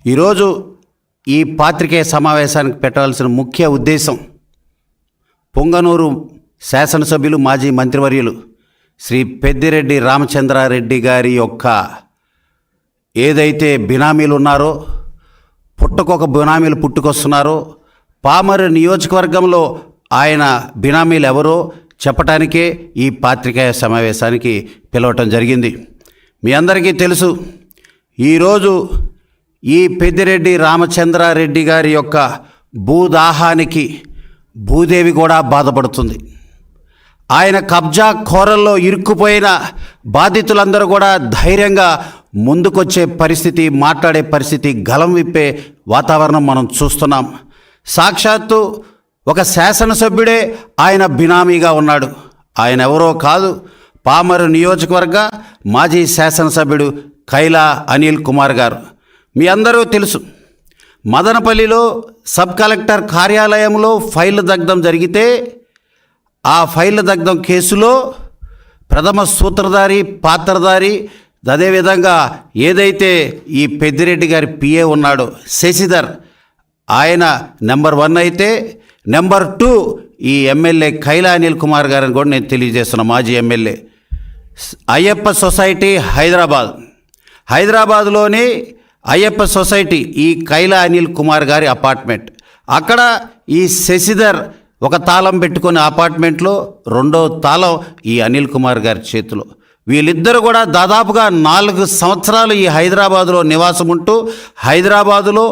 ఈరోజు ఈ పాత్రికేయ సమావేశానికి పెట్టాల్సిన ముఖ్య ఉద్దేశం పొంగనూరు శాసనసభ్యులు మాజీ మంత్రివర్యులు శ్రీ పెద్దిరెడ్డి రామచంద్రారెడ్డి గారి యొక్క ఏదైతే బినామీలు ఉన్నారో, పుట్టకొక బినామీలు పుట్టుకొస్తున్నారో, పామరు నియోజకవర్గంలో ఆయన బినామీలు ఎవరో చెప్పటానికే ఈ పాత్రికేయ సమావేశానికి పిలవటం జరిగింది. మీ అందరికీ తెలుసు, ఈరోజు ఈ పెద్దిరెడ్డి రామచంద్రారెడ్డి గారి యొక్క భూదాహానికి భూదేవి కూడా బాధపడుతుంది. ఆయన కబ్జా కోరల్లో ఇరుక్కుపోయిన బాధితులందరూ కూడా ధైర్యంగా ముందుకొచ్చే పరిస్థితి, మాట్లాడే పరిస్థితి, గలం విప్పే వాతావరణం మనం చూస్తున్నాం. సాక్షాత్తు ఒక శాసనసభ్యుడే ఆయన బినామీగా ఉన్నాడు. ఆయన ఎవరో కాదు, పామరు నియోజకవర్గ మాజీ శాసనసభ్యుడు కైలా అనిల్ కుమార్ గారు. మీ అందరూ తెలుసు, మదనపల్లిలో సబ్ కలెక్టర్ కార్యాలయంలో ఫైల్ దగ్ధం జరిగితే ఆ ఫైల్ దగ్ధం కేసులో ప్రథమ సూత్రధారి, పాత్రధారి, అదేవిధంగా ఏదైతే ఈ పెద్దిరెడ్డి గారి పిఏ ఉన్నాడో శశిధర్, ఆయన నెంబర్ 1 అయితే నెంబర్ 2 ఈ ఎమ్మెల్యే కైలా అనిల్ కుమార్ గారిని కూడా నేను తెలియజేస్తున్నా. మాజీ ఎమ్మెల్యే, అయ్యప్ప సొసైటీ హైదరాబాద్లోని అయ్యప్ప సొసైటీ ఈ కైలా అనిల్ కుమార్ గారి అపార్ట్మెంట్. అక్కడ ఈ శశిధర్ ఒక తాళం పెట్టుకుని అపార్ట్మెంట్లో, రెండో తాళం ఈ అనిల్ కుమార్ గారి చేతిలో. వీళ్ళిద్దరూ కూడా దాదాపుగా 4 సంవత్సరాలు ఈ హైదరాబాదులో నివాసం ఉంటూ హైదరాబాదులో,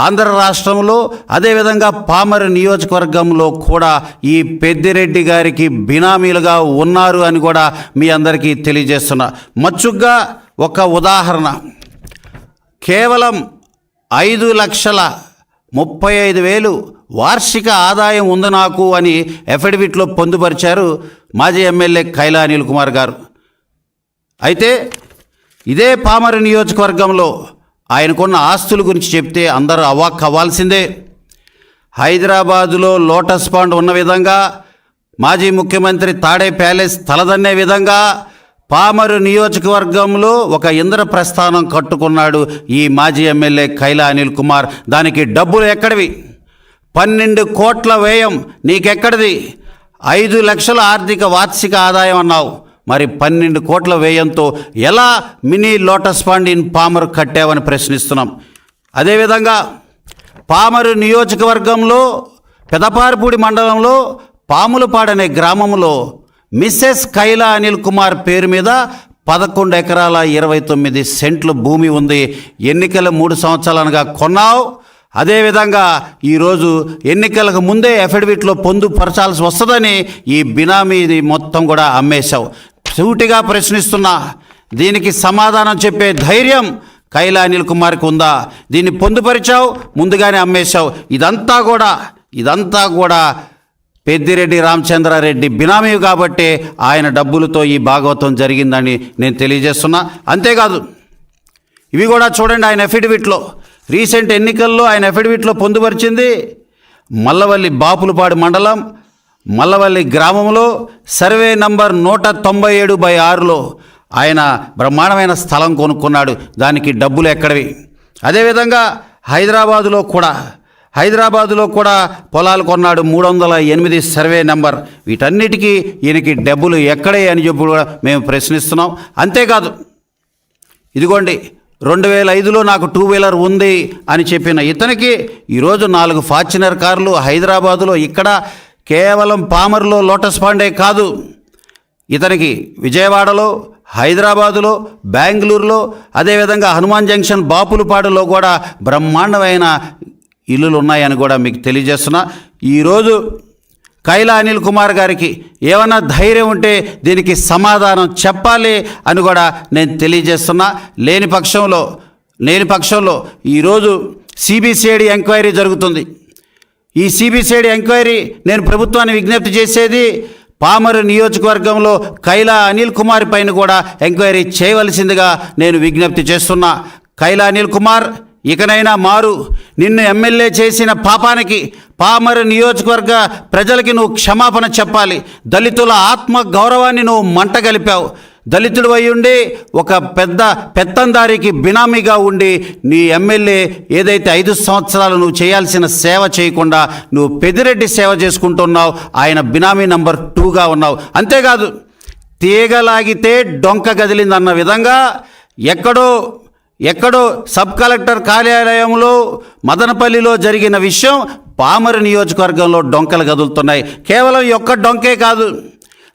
ఆంధ్ర రాష్ట్రంలో, అదేవిధంగా పామరు నియోజకవర్గంలో కూడా ఈ పెద్దిరెడ్డి గారికి బినామీలుగా ఉన్నారు అని కూడా మీ అందరికీ తెలియజేస్తున్నా. మచ్చుగ్గా ఒక ఉదాహరణ, కేవలం 5,35,000 వార్షిక ఆదాయం ఉంది నాకు అని ఎఫిడవిట్లో పొందుపరిచారు మాజీ ఎమ్మెల్యే కైలా అనిల్ కుమార్ గారు. అయితే ఇదే పామరు నియోజకవర్గంలో ఆయనకున్న ఆస్తుల గురించి చెప్తే అందరూ అవాక్ అవ్వాల్సిందే. హైదరాబాదులో లోటస్ పాండ్ ఉన్న విధంగా, మాజీ ముఖ్యమంత్రి తాడే ప్యాలెస్ తలదన్నే విధంగా పామరు నియోజకవర్గంలో ఒక ఇంద్రప్రస్థానం కట్టుకున్నాడు ఈ మాజీ ఎమ్మెల్యే కైలా అనిల్ కుమార్. దానికి డబ్బులు ఎక్కడివి? 12 కోట్ల వ్యయం నీకెక్కడిది? 5 లక్షల ఆర్థిక వార్షిక ఆదాయం అన్నావు, మరి 12 కోట్ల వ్యయంతో ఎలా mini lotus pond in Pamarru కట్టావని ప్రశ్నిస్తున్నాం. అదేవిధంగా పామరు నియోజకవర్గంలో పెదపారపూడి మండలంలో పాములపాడనే గ్రామంలో మిస్సెస్ కైలా అనిల్ కుమార్ పేరు మీద 11 ఎకరాల 29 సెంట్లు భూమి ఉంది. ఎన్నికల 3 సంవత్సరాలుగా కొన్నావు. అదేవిధంగా ఈరోజు ఎన్నికలకు ముందే ఎఫిడవిట్లో పొందుపరచాల్సి వస్తుందని ఈ బినామీది మొత్తం కూడా అమ్మేశావు. సూటిగా ప్రశ్నిస్తున్నా, దీనికి సమాధానం చెప్పే ధైర్యం కైలా అనిల్ కుమార్కి ఉందా? దీన్ని పొందుపరిచావు, ముందుగానే అమ్మేశావు. ఇదంతా కూడా పెద్దిరెడ్డి రామచంద్రారెడ్డి బినామీ కాబట్టి ఆయన డబ్బులతో ఈ భాగవతం జరిగిందని నేను తెలియజేస్తున్నా. అంతేకాదు, ఇవి కూడా చూడండి, ఆయన ఎఫిడవిట్లో రీసెంట్ ఎన్నికల్లో ఆయన ఎఫిడవిట్లో పొందుపరిచింది మల్లవల్లి బాపులపాడు మండలం మల్లవల్లి గ్రామంలో సర్వే నంబర్ 197/6లో ఆయన బ్రహ్మాండమైన స్థలం కొనుక్కున్నాడు. దానికి డబ్బులు ఎక్కడివి? అదేవిధంగా హైదరాబాదులో కూడా పొలాలు కొన్నాడు, 308 సర్వే నెంబర్. వీటన్నిటికీ ఈయనకి డబ్బులు ఎక్కడే అని చెప్పి కూడా మేము ప్రశ్నిస్తున్నాం. అంతేకాదు, ఇదిగోండి 2005లో నాకు 2 వీలర్ ఉంది అని చెప్పిన ఇతనికి ఈరోజు 4 ఫార్చునర్ కార్లు హైదరాబాదులో, ఇక్కడ కేవలం పామరులో లోటస్ పాండే కాదు, ఇతనికి విజయవాడలో, హైదరాబాదులో, బెంగళూరులో, అదేవిధంగా హనుమాన్ జంక్షన్ బాపులపాడులో కూడా బ్రహ్మాండమైన ఇల్లులు ఉన్నాయని కూడా మీకు తెలియజేస్తున్నా. ఈరోజు కైలా అనిల్ కుమార్ గారికి ఏమన్నా ధైర్యం ఉంటే దీనికి సమాధానం చెప్పాలి అని కూడా నేను తెలియజేస్తున్నా. లేని పక్షంలో ఈరోజు సిబిసిఐడి ఎంక్వైరీ జరుగుతుంది. ఈ సిబిసిఐడి ఎంక్వైరీ నేను ప్రభుత్వాన్ని విజ్ఞప్తి చేసేది, పామరు నియోజకవర్గంలో కైలా అనిల్ కుమార్ పైన కూడా ఎంక్వైరీ చేయవలసిందిగా నేను విజ్ఞప్తి చేస్తున్నా. కైలా అనిల్ కుమార్, ఇకనైనా మారు. నిన్ను ఎమ్మెల్యే చేసిన పాపానికి పామరు నియోజకవర్గ ప్రజలకి నువ్వు క్షమాపణ చెప్పాలి. దళితుల ఆత్మ గౌరవాన్ని నువ్వు మంట గలిపావు. దళితుడు అయ్యుండి ఒక పెద్ద పెత్తందారికి బినామీగా ఉండి నీ ఎమ్మెల్యే ఏదైతే 5 సంవత్సరాలు నువ్వు చేయాల్సిన సేవ చేయకుండా నువ్వు పెద్దిరెడ్డి సేవ చేసుకుంటున్నావు, ఆయన బినామీ నంబర్ 2గా ఉన్నావు. అంతేకాదు తీగలాగితే డొంక కదిలిందన్న విధంగా ఎక్కడో సబ్ కలెక్టర్ కార్యాలయంలో మదనపల్లిలో జరిగిన విషయం పామరు నియోజకవర్గంలో డొంకలు కదులుతున్నాయి. కేవలం ఒక్క డొంకే కాదు,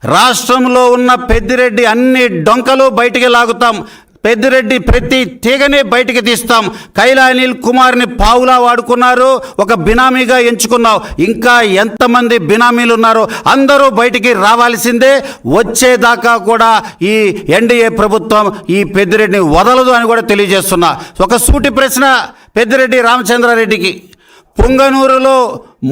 రాష్ట్రంలో ఉన్న పెద్దిరెడ్డి అన్ని డొంకలు బయటికి లాగుతాం, పెద్దిరెడ్డి ప్రతి తీగనే బయటికి తీస్తాం. కైలా అనిల్ కుమార్ని పావులా వాడుకున్నారు, ఒక బినామీగా ఎంచుకున్నావు. ఇంకా ఎంతమంది బినామీలు ఉన్నారో అందరూ బయటికి రావాల్సిందే. వచ్చేదాకా కూడా ఈ ఎన్డీఏ ప్రభుత్వం ఈ పెద్దిరెడ్డిని వదలదు అని కూడా తెలియజేస్తున్నా. ఒక సూటి ప్రశ్న పెద్దిరెడ్డి రామచంద్రారెడ్డికి, పుంగనూరులో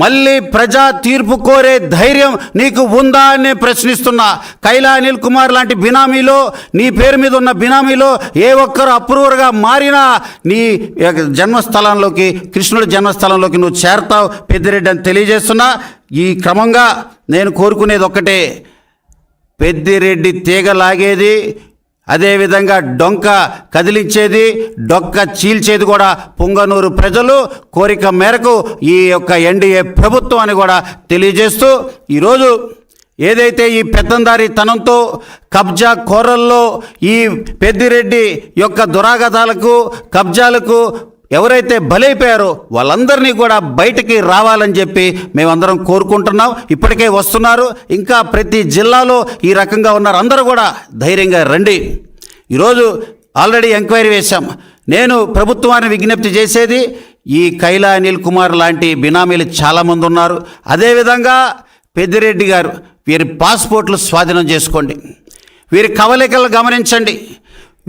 మళ్ళీ ప్రజా తీర్పు కోరే ధైర్యం నీకు ఉందా అని ప్రశ్నిస్తున్నా. కైలా అనిల్ కుమార్ లాంటి బినామీలో, నీ పేరు మీద ఉన్న బినామీలో ఏ ఒక్కరు అప్రూవర్గా మారినా నీ జన్మస్థలంలోకి, కృష్ణుడి జన్మస్థలంలోకి నువ్వు చేరతావు పెద్దిరెడ్డి అని తెలియజేస్తున్నా. ఈ క్రమంగా నేను కోరుకునేది ఒక్కటే, పెద్దిరెడ్డి తీగ లాగేది, అదేవిధంగా డొంక కదిలించేది, డొక్క చీల్చేది కూడా పుంగనూరు ప్రజలు కోరిక మేరకు ఈ యొక్క ఎన్డీఏ ప్రభుత్వం అని కూడా తెలియజేస్తూ, ఈరోజు ఏదైతే ఈ పెత్తందారితనంతో కబ్జా కోరల్లో ఈ పెద్దిరెడ్డి యొక్క దురాగతాలకు, కబ్జాలకు ఎవరైతే బలైపోయారో వాళ్ళందరినీ కూడా బయటికి రావాలని చెప్పి మేమందరం కోరుకుంటున్నాం. ఇప్పటికే వస్తున్నారు, ఇంకా ప్రతి జిల్లాలో ఈ రకంగా ఉన్నారు. అందరూ కూడా ధైర్యంగా రండి. ఈరోజు ఆల్రెడీ ఎంక్వైరీ వేశాం. నేను ప్రభుత్వాన్ని విజ్ఞప్తి చేసేది, ఈ కైలా అనిల్ కుమార్ లాంటి బినామీలు చాలామంది ఉన్నారు. అదేవిధంగా పెద్దిరెడ్డి గారు, వీరి పాస్పోర్ట్లు స్వాధీనం చేసుకోండి, వీరి కవలికలు గమనించండి,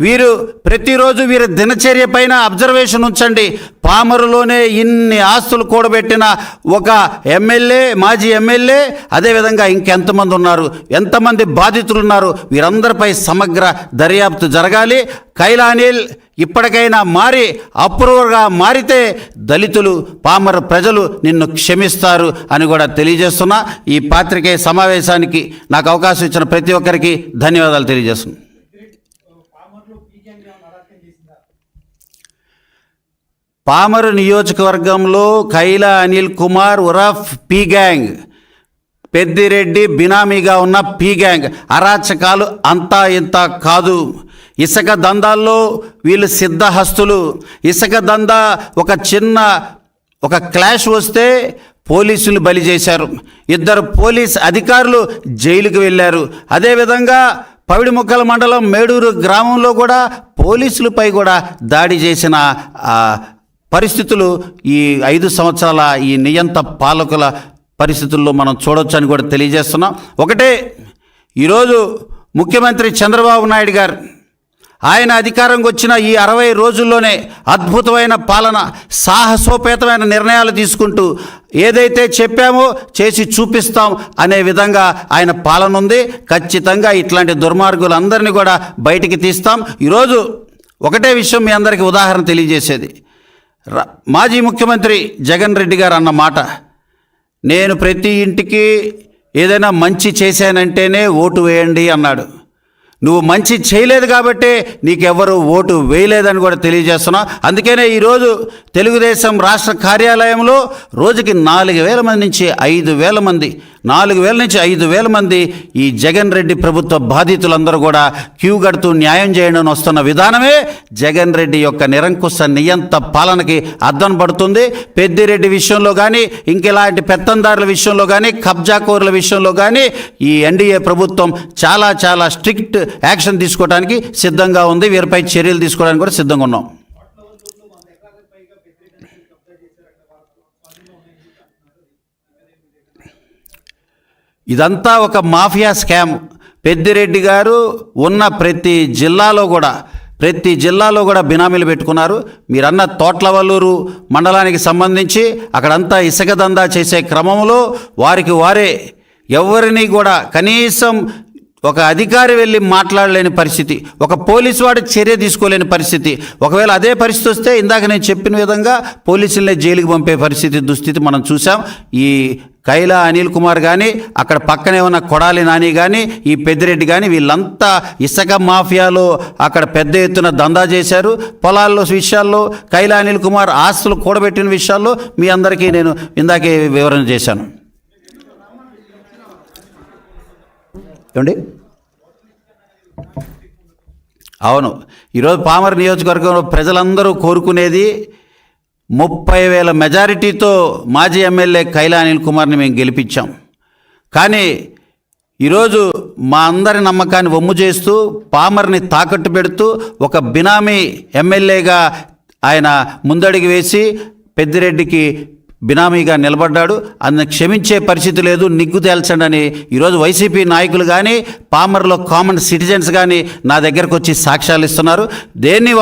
వీరు ప్రతిరోజు వీరి దినచర్య పైన అబ్జర్వేషన్ ఉంచండి. పామరులోనే ఇన్ని ఆస్తులు కూడబెట్టిన ఒక ఎమ్మెల్యే, మాజీ ఎమ్మెల్యే, అదేవిధంగా ఇంకెంతమంది ఉన్నారు, ఎంతమంది బాధితులు ఉన్నారు, వీరందరిపై సమగ్ర దర్యాప్తు జరగాలి. కైలా అనిల్ ఇప్పటికైనా మారి అప్రూవర్గా మారితే దళితులు, పామర ప్రజలు నిన్ను క్షమిస్తారు అని కూడా తెలియజేస్తున్నా. ఈ పాత్రికేయ సమావేశానికి నాకు అవకాశం ఇచ్చిన ప్రతి ఒక్కరికి ధన్యవాదాలు తెలియజేస్తున్నాను. పామరు నియోజకవర్గంలో కైలా అనిల్ కుమార్ ఉరఫ్ పీ గ్యాంగ్, పెద్దిరెడ్డి బినామీగా ఉన్న పీ గ్యాంగ్ అరాచకాలు అంతా ఇంత కాదు. ఇసుక దందాల్లో వీళ్ళు సిద్ధహస్తులు. ఇసుక దందా ఒక క్లాష్ వస్తే పోలీసులు బలి చేశారు, 2 పోలీస్ అధికారులు జైలుకు వెళ్ళారు. అదేవిధంగా పవిడిముక్కల మండలం మేడూరు గ్రామంలో కూడా పోలీసులపై కూడా దాడి చేసిన పరిస్థితులు ఈ 5 సంవత్సరాల ఈ నియంత పాలకుల పరిస్థితుల్లో మనం చూడొచ్చని కూడా తెలియజేస్తున్నాం. ఒకటే, ఈరోజు ముఖ్యమంత్రి చంద్రబాబు నాయుడు గారు ఆయన అధికారంకి వచ్చిన ఈ 60 రోజుల్లోనే అద్భుతమైన పాలన, సాహసోపేతమైన నిర్ణయాలు తీసుకుంటూ ఏదైతే చెప్పామో చేసి చూపిస్తాం అనే విధంగా ఆయన పాలన ఉంది. ఖచ్చితంగా ఇట్లాంటి దుర్మార్గులందరినీ కూడా బయటికి తీస్తాం. ఈరోజు ఒకటే విషయం మీ అందరికీ ఉదాహరణ తెలియజేసేది, మాజీ ముఖ్యమంత్రి జగన్ రెడ్డి గారు అన్న మాట, నేను ప్రతి ఇంటికి ఏదైనా మంచి చేశానంటేనే ఓటు వేయండి అన్నాడు. నువ్వు మంచి చేయలేదు కాబట్టే నీకెవ్వరు ఓటు వేయలేదని కూడా తెలియజేస్తున్నావు. అందుకనే ఈరోజు తెలుగుదేశం రాష్ట్ర కార్యాలయంలో రోజుకి 4,000 మంది నుంచి 5,000 మంది 4,000 నుంచి 5,000 మంది ఈ జగన్ రెడ్డి ప్రభుత్వ బాధితులందరూ కూడా క్యూ కడుతూ న్యాయం చేయడం వస్తున్న విధానమే జగన్ రెడ్డి యొక్క నిరంకుశ నియంత పాలనకి అద్దం పడుతుంది. పెద్దిరెడ్డి విషయంలో కానీ, ఇంకెలాంటి పెత్తందారుల విషయంలో కానీ, కబ్జాకోరుల విషయంలో కానీ ఈ ఎన్డీఏ ప్రభుత్వం చాలా చాలా స్ట్రిక్ట్ యాక్షన్ తీసుకోవడానికి సిద్ధంగా ఉంది. వీరిపై చర్యలు తీసుకోవడానికి కూడా సిద్ధంగా ఉన్నాం. ఇదంతా ఒక మాఫియా స్కామ్. పెద్దిరెడ్డి గారు ఉన్న ప్రతి జిల్లాలో కూడా బినామీలు పెట్టుకున్నారు. మీరన్న తోట్లవల్లూరు మండలానికి సంబంధించి అక్కడంతా ఇసుక దందా చేసే క్రమంలో వారికి వారే ఎవరిని కూడా కనీసం ఒక అధికారి వెళ్ళి మాట్లాడలేని పరిస్థితి, ఒక పోలీసు వాడు చర్య తీసుకోలేని పరిస్థితి. ఒకవేళ అదే పరిస్థితి వస్తే ఇందాక నేను చెప్పిన విధంగా పోలీసులనే జైలుకి పంపే పరిస్థితి, దుస్థితి మనం చూసాం. ఈ కైలా అనిల్ కుమార్ కానీ, అక్కడ పక్కనే ఉన్న కొడాలి నాని కానీ, ఈ పెద్దిరెడ్డి కానీ, వీళ్ళంతా ఇసుక మాఫియాలో అక్కడ పెద్ద ఎత్తున దందా చేశారు. పొలాల్లో విషయాల్లో కైలా అనిల్ కుమార్ ఆస్తులు కూడబెట్టిన విషయాల్లో మీ అందరికీ నేను ఇందాకే వివరణ చేశాను. ఏమండి? అవును, ఈరోజు పామర్ నియోజకవర్గంలో ప్రజలందరూ కోరుకునేది 30,000 మెజారిటీతో మాజీ ఎమ్మెల్యే కైలా అనిల్ కుమార్ని మేము గెలిపించాం. కానీ ఈరోజు మా అందరి నమ్మకాన్ని వమ్ము చేస్తూ, పామర్ని తాకట్టు పెడుతూ, ఒక బినామీ ఎమ్మెల్యేగా ఆయన ముందడుగు వేసి పెద్దిరెడ్డికి బినామీగా నిలబడ్డాడు. అందుని క్షమించే పరిస్థితి లేదు, నిగ్గు తేల్చండి అని ఈరోజు వైసీపీ నాయకులు కానీ, పామర్లో కామన్ సిటిజన్స్ కానీ నా దగ్గరకు వచ్చి సాక్ష్యాలు ఇస్తున్నారు. దేన్ని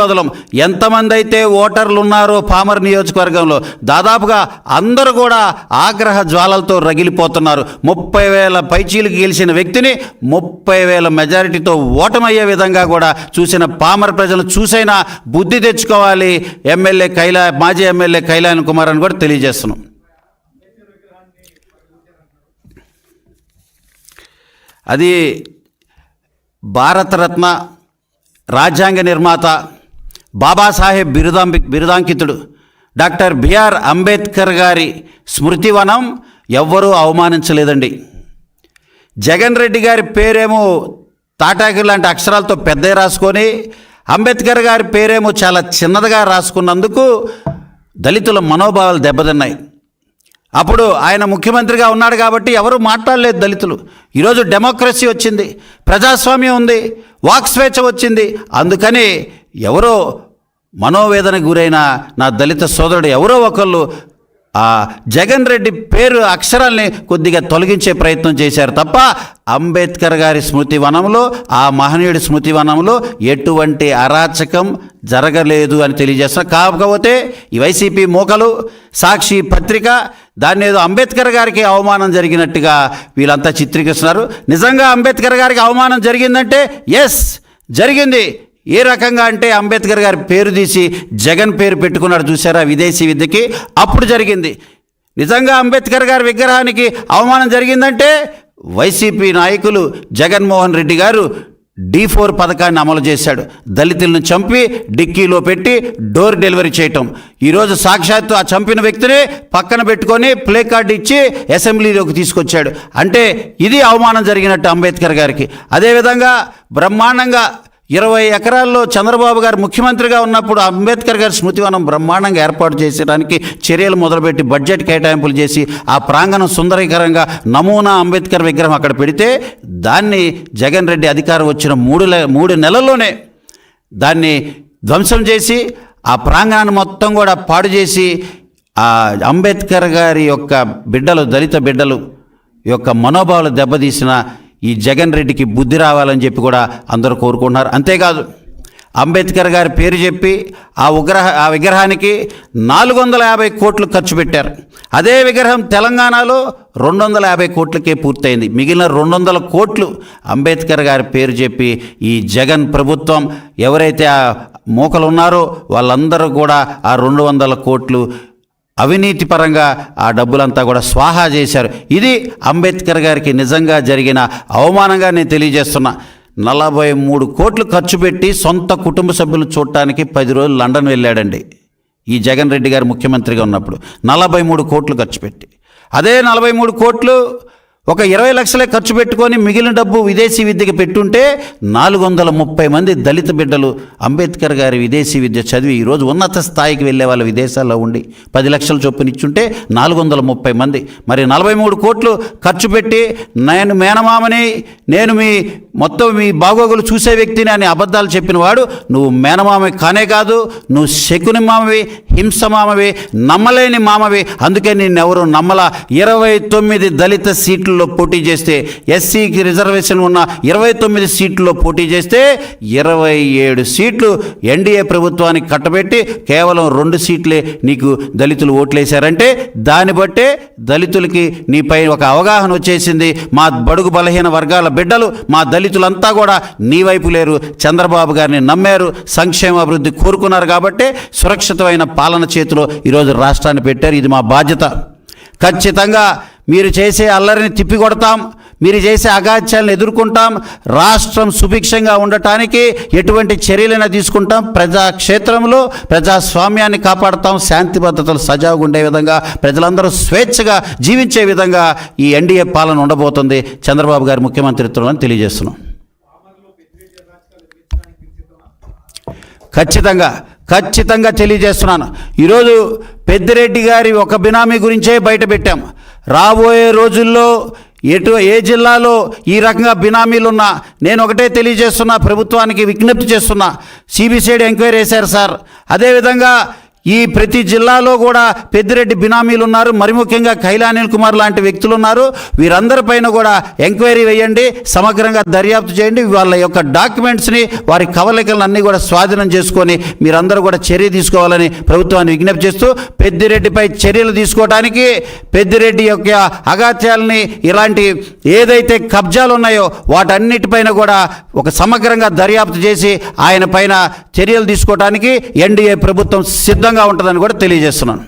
వదలం. ఎంతమంది అయితే ఓటర్లు ఉన్నారో పామర్ నియోజకవర్గంలో దాదాపుగా అందరూ కూడా ఆగ్రహ జ్వాలలతో రగిలిపోతున్నారు. 30,000 పైచీలకు గెలిచిన వ్యక్తిని 30,000 మెజారిటీతో ఓటమయ్యే విధంగా కూడా చూసిన పామర్ ప్రజలు చూసైనా బుద్ధి తెచ్చుకోవాలి మాజీ ఎమ్మెల్యే కైలా అనిల్ కుమార్ అని కూడా తెలియజేస్తున్నాం. అది భారతరత్న, రాజ్యాంగ నిర్మాత, బాబాసాహెబ్ బిరుదాంకితుడు డాక్టర్ బిఆర్ అంబేద్కర్ గారి స్మృతివనం ఎవ్వరూ అవమానించలేదండి. జగన్ రెడ్డి గారి పేరేమో తాటాకి లాంటి అక్షరాలతో పెద్దవి రాసుకొని, అంబేద్కర్ గారి పేరేమో చాలా చిన్నదిగా రాసుకున్నందుకు దళితుల మనోభావాలు దెబ్బతిన్నాయి. అప్పుడు ఆయన ముఖ్యమంత్రిగా ఉన్నాడు కాబట్టి ఎవరు మాట్లాడలేదు దళితులు. ఈరోజు డెమోక్రసీ వచ్చింది, ప్రజాస్వామ్యం ఉంది, వాక్ స్వేచ్ఛ వచ్చింది. అందుకని ఎవరో మనోవేదనకు గురైన నా దళిత సోదరుడు ఎవరో ఒకళ్ళు ఆ జగన్ రెడ్డి పేరు అక్షరాల్ని కొద్దిగా తొలగించే ప్రయత్నం చేశారు తప్ప అంబేద్కర్ గారి స్మృతి వనంలో, ఆ మహనీయుడి స్మృతి వనంలో ఎటువంటి అరాచకం జరగలేదు అని తెలియజేస్తున్నారు. కాకపోతే ఈ వైసీపీ మూకలు, సాక్షి పత్రిక దాన్ని ఏదో అంబేద్కర్ గారికి అవమానం జరిగినట్టుగా వీళ్ళంతా చిత్రీకరిస్తున్నారు. నిజంగా అంబేద్కర్ గారికి అవమానం జరిగిందంటే ఎస్ జరిగింది. ఏ రకంగా అంటే అంబేద్కర్ గారి పేరు తీసి జగన్ పేరు పెట్టుకున్నాడు చూసారా విదేశీ విద్యకి, అప్పుడు జరిగింది. నిజంగా అంబేద్కర్ గారి విగ్రహానికి అవమానం జరిగిందంటే వైసీపీ నాయకులు జగన్మోహన్ రెడ్డి గారు D4 పథకాన్ని అమలు చేశాడు. దళితులను చంపి డిక్కీలో పెట్టి డోర్ డెలివరీ చేయటం. ఈరోజు సాక్షాత్తు ఆ చంపిన వ్యక్తిని పక్కన పెట్టుకొని ప్లే కార్డు ఇచ్చి అసెంబ్లీలోకి తీసుకొచ్చాడు. అంటే ఇది అవమానం జరిగినట్టు అంబేద్కర్ గారికి. అదేవిధంగా బ్రహ్మాండంగా 20 ఎకరాల్లో చంద్రబాబు గారు ముఖ్యమంత్రిగా ఉన్నప్పుడు అంబేద్కర్ గారి స్మృతివనం బ్రహ్మాండంగా ఏర్పాటు చేసేయడానికి చర్యలు మొదలుపెట్టి బడ్జెట్ కేటాయింపులు చేసి ఆ ప్రాంగణం సుందరీకరంగా నమూనా అంబేద్కర్ విగ్రహం అక్కడ పెడితే దాన్ని జగన్ రెడ్డి అధికారం వచ్చిన 3 నెలల్లోనే దాన్ని ధ్వంసం చేసి ఆ ప్రాంగణాన్ని మొత్తం కూడా పాడు చేసి ఆ అంబేద్కర్ గారి యొక్క బిడ్డలు, దళిత బిడ్డలు యొక్క మనోభావాలు దెబ్బతీసిన ఈ జగన్ రెడ్డికి బుద్ధి రావాలని చెప్పి కూడా అందరూ కోరుకుంటున్నారు. అంతేకాదు అంబేద్కర్ గారి పేరు చెప్పి ఆ విగ్రహానికి 450 కోట్లు ఖర్చు పెట్టారు. అదే విగ్రహం తెలంగాణలో 250 కోట్లకే పూర్తయింది. మిగిలిన 200 కోట్లు అంబేద్కర్ గారి పేరు చెప్పి ఈ జగన్ ప్రభుత్వం ఎవరైతే ఆ మూకలు ఉన్నారో వాళ్ళందరూ కూడా ఆ 200 కోట్లు అవినీతి పరంగా ఆ డబ్బులంతా కూడా స్వాహా చేశారు. ఇది అంబేద్కర్ గారికి నిజంగా జరిగిన అవమానంగా నేను తెలియజేస్తున్నా. 43 కోట్లు ఖర్చు పెట్టి సొంత కుటుంబ సభ్యులు చూడటానికి 10 రోజులు లండన్ వెళ్ళాడండి ఈ జగన్ రెడ్డి గారు ముఖ్యమంత్రిగా ఉన్నప్పుడు. 43 కోట్లు ఖర్చు పెట్టి, అదే 43 కోట్లు ఒక 20 లక్షలే ఖర్చు పెట్టుకొని మిగిలిన డబ్బు విదేశీ విద్యకి పెట్టుంటే 430 మంది దళిత బిడ్డలు అంబేద్కర్ గారి విదేశీ విద్య చదివి ఈరోజు ఉన్నత స్థాయికి వెళ్ళే వాళ్ళు విదేశాల్లో ఉండి 10 లక్షల చొప్పున ఇచ్చుంటే 430 మంది. మరి 43 కోట్లు ఖర్చు పెట్టి నేను మేనమామని, నేను మీ బాగోగులు చూసే వ్యక్తిని అని అబద్ధాలు చెప్పిన వాడు నువ్వు మేనమామవి కానే కాదు, నువ్వు శకుని మామవి, హింస మామవి, నమ్మలేని మామవి. అందుకే నిన్నెవరు నమ్మల. 29 దళిత సీట్లు సీట్లలో పోటీ చేస్తే, ఎస్సీకి రిజర్వేషన్ ఉన్న 29 సీట్లలో పోటీ చేస్తే 27 సీట్లు ఎన్డీఏ ప్రభుత్వానికి కట్టబెట్టి కేవలం 2 సీట్లే నీకు దళితులు ఓట్లేశారంటే దాన్ని బట్టే దళితులకి నీపై ఒక అవగాహన వచ్చేసింది. మా బడుగు బలహీన వర్గాల బిడ్డలు, మా దళితులంతా కూడా నీ వైపు లేరు, చంద్రబాబు గారిని నమ్మారు, సంక్షేమ అభివృద్ధి కోరుకున్నారు కాబట్టి సురక్షితమైన పాలన చేతిలో ఈరోజు రాష్ట్రాన్ని పెట్టారు. ఇది మా బాధ్యత. ఖచ్చితంగా మీరు చేసే అల్లరిని తిప్పికొడతాం, మీరు చేసే అగాత్యాలను ఎదుర్కొంటాం, రాష్ట్రం సుభిక్షంగా ఉండటానికి ఎటువంటి చర్యలైనా తీసుకుంటాం, ప్రజాక్షేత్రంలో ప్రజాస్వామ్యాన్ని కాపాడుతాం, శాంతి భద్రతలు సజావుగా ఉండే విధంగా, ప్రజలందరూ స్వేచ్ఛగా జీవించే విధంగా ఈ ఎన్డీఏ పాలన ఉండబోతుంది చంద్రబాబు గారి ముఖ్యమంత్రిత్వంలో అని తెలియజేస్తున్నాం. ఖచ్చితంగా తెలియజేస్తున్నాను. ఈరోజు పెద్దిరెడ్డి గారి ఒక బినామీ గురించే బయట పెట్టాం. రాబోయే రోజుల్లో ఏ జిల్లాలో ఈ రకంగా బినామీలున్నా నేను ఒకటే తెలియజేస్తున్నా, ప్రభుత్వానికి విజ్ఞప్తి చేస్తున్నా, సిబిసిఐడి ఎంక్వైరీ చేశారు సార్. అదేవిధంగా ఈ ప్రతి జిల్లాలో కూడా పెద్దిరెడ్డి బినామీలు ఉన్నారు, మరి ముఖ్యంగా కైలా అనిల్ కుమార్ లాంటి వ్యక్తులు ఉన్నారు. వీరందరిపైన కూడా ఎంక్వైరీ వేయండి, సమగ్రంగా దర్యాప్తు చేయండి, వాళ్ళ యొక్క డాక్యుమెంట్స్ని, వారి కవలికలను అన్నీ కూడా స్వాధీనం చేసుకొని మీరందరూ కూడా చర్య తీసుకోవాలని ప్రభుత్వాన్ని విజ్ఞప్తి చేస్తూ, పెద్దిరెడ్డిపై చర్యలు తీసుకోవడానికి, పెద్దిరెడ్డి యొక్క అగాత్యాలని, ఇలాంటి ఏదైతే కబ్జాలు ఉన్నాయో వాటన్నిటిపైన కూడా ఒక సమగ్రంగా దర్యాప్తు చేసి ఆయన పైన చర్యలు తీసుకోవడానికి ఎన్డీఏ ప్రభుత్వం సిద్ధంగా ఉంటుందని కూడా తెలియజేస్తున్నాను.